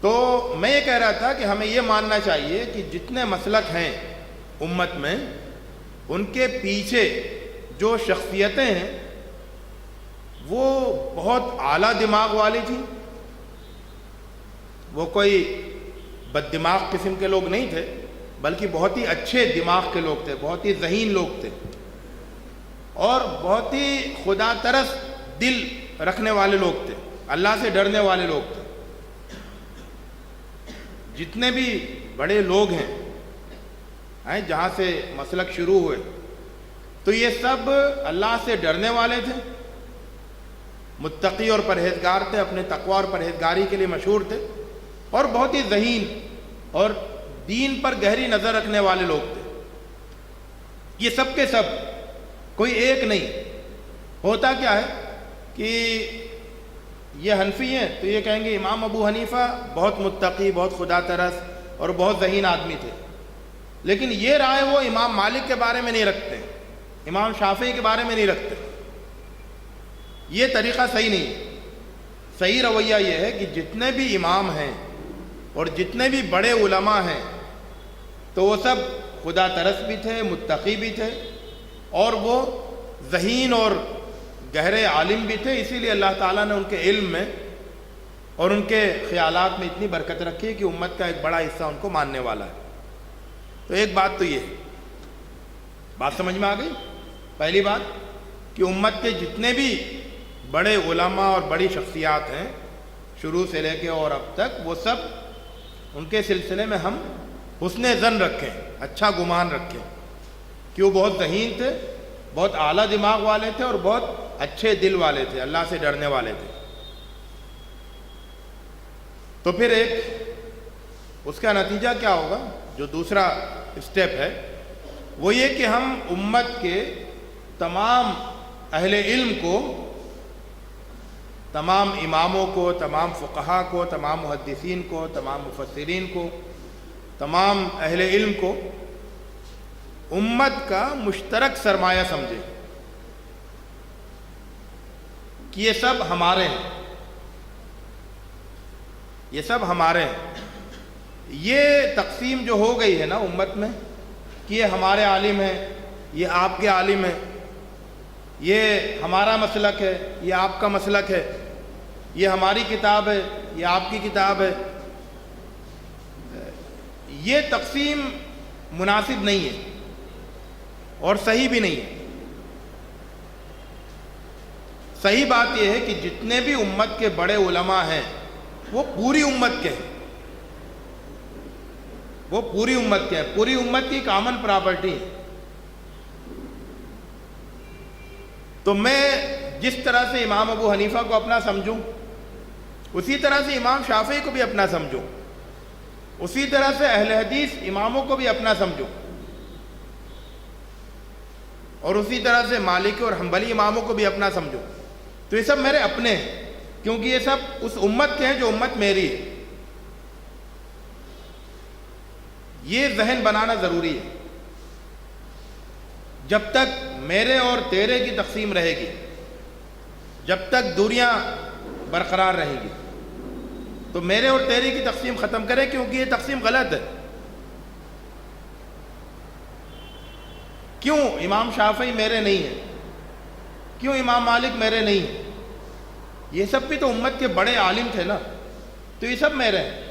تو میں یہ کہہ رہا تھا کہ ہمیں یہ ماننا چاہیے کہ جتنے مسلک ہیں امت میں، ان کے پیچھے جو شخصیتیں ہیں وہ بہت اعلیٰ دماغ والی تھیں، وہ کوئی بد دماغ قسم کے لوگ نہیں تھے، بلکہ بہت ہی اچھے دماغ کے لوگ تھے، بہت ہی ذہین لوگ تھے، اور بہت ہی خدا ترس دل رکھنے والے لوگ تھے، اللہ سے ڈرنے والے لوگ تھے۔ جتنے بھی بڑے لوگ ہیں جہاں سے مسلک شروع ہوئے، تو یہ سب اللہ سے ڈرنے والے تھے، متقی اور پرہیزگار تھے، اپنے تقوی اور پرہیزگاری کے لیے مشہور تھے، اور بہت ہی ذہین اور دین پر گہری نظر رکھنے والے لوگ تھے۔ یہ سب کے سب، کوئی ایک نہیں۔ ہوتا کیا ہے کہ یہ حنفی ہیں تو یہ کہیں گے امام ابو حنیفہ بہت متقی، بہت خدا ترس اور بہت ذہین آدمی تھے، لیکن یہ رائے وہ امام مالک کے بارے میں نہیں رکھتے، امام شافعی کے بارے میں نہیں رکھتے۔ یہ طریقہ صحیح نہیں ہے۔ صحیح رویہ یہ ہے کہ جتنے بھی امام ہیں اور جتنے بھی بڑے علماء ہیں تو وہ سب خدا ترس بھی تھے، متقی بھی تھے، اور وہ ذہین اور گہرے عالم بھی تھے۔ اسی لیے اللہ تعالیٰ نے ان کے علم میں اور ان کے خیالات میں اتنی برکت رکھی ہے کہ امت کا ایک بڑا حصہ ان کو ماننے والا ہے۔ تو ایک بات تو یہ ہے، بات سمجھ میں آ گئی؟ پہلی بات کہ امت کے جتنے بھی بڑے علماء اور بڑی شخصیات ہیں شروع سے لے کے اور اب تک، وہ سب ان کے سلسلے میں ہم حسن ظن رکھیں، اچھا گمان رکھیں کہ وہ بہت ذہین تھے، بہت اعلیٰ دماغ والے تھے، اور بہت اچھے دل والے تھے، اللہ سے ڈرنے والے تھے۔ تو پھر ایک اس کا نتیجہ کیا ہوگا، جو دوسرا اسٹیپ ہے وہ یہ کہ ہم امت کے تمام اہل علم کو، تمام اماموں کو، تمام فقہا کو، تمام محدثین کو، تمام مفسرین کو، تمام اہل علم کو امت کا مشترک سرمایہ سمجھیں کہ یہ سب ہمارے ہیں، یہ سب ہمارے ہیں۔ یہ تقسیم جو ہو گئی ہے نا امت میں کہ یہ ہمارے عالم ہیں، یہ آپ کے عالم ہیں، یہ ہمارا مسلک ہے، یہ آپ کا مسلک ہے، یہ ہماری کتاب ہے، یہ آپ کی کتاب ہے، یہ تقسیم مناسب نہیں ہے اور صحیح بھی نہیں ہے۔ صحیح بات یہ ہے کہ جتنے بھی امت کے بڑے علماء ہیں وہ پوری امت کے ہیں، وہ پوری امت کے ہیں، پوری امت کی کامن پراپرٹی ہے۔ تو میں جس طرح سے امام ابو حنیفہ کو اپنا سمجھوں، اسی طرح سے امام شافعی کو بھی اپنا سمجھوں، اسی طرح سے اہل حدیث اماموں کو بھی اپنا سمجھوں، اور اسی طرح سے مالکی اور حنبلی اماموں کو بھی اپنا سمجھوں۔ تو یہ سب میرے اپنے ہیں، کیونکہ یہ سب اس امت کے ہیں جو امت میری ہے۔ یہ ذہن بنانا ضروری ہے۔ جب تک میرے اور تیرے کی تقسیم رہے گی، جب تک دنیا برقرار رہے گی، تو میرے اور تیرے کی تقسیم ختم کریں، کیونکہ یہ تقسیم غلط ہے۔ کیوں امام شافعی میرے نہیں ہیں؟ کیوں امام مالک میرے نہیں ہیں؟ یہ سب بھی تو امت کے بڑے عالم تھے نا، تو یہ سب میرے ہیں۔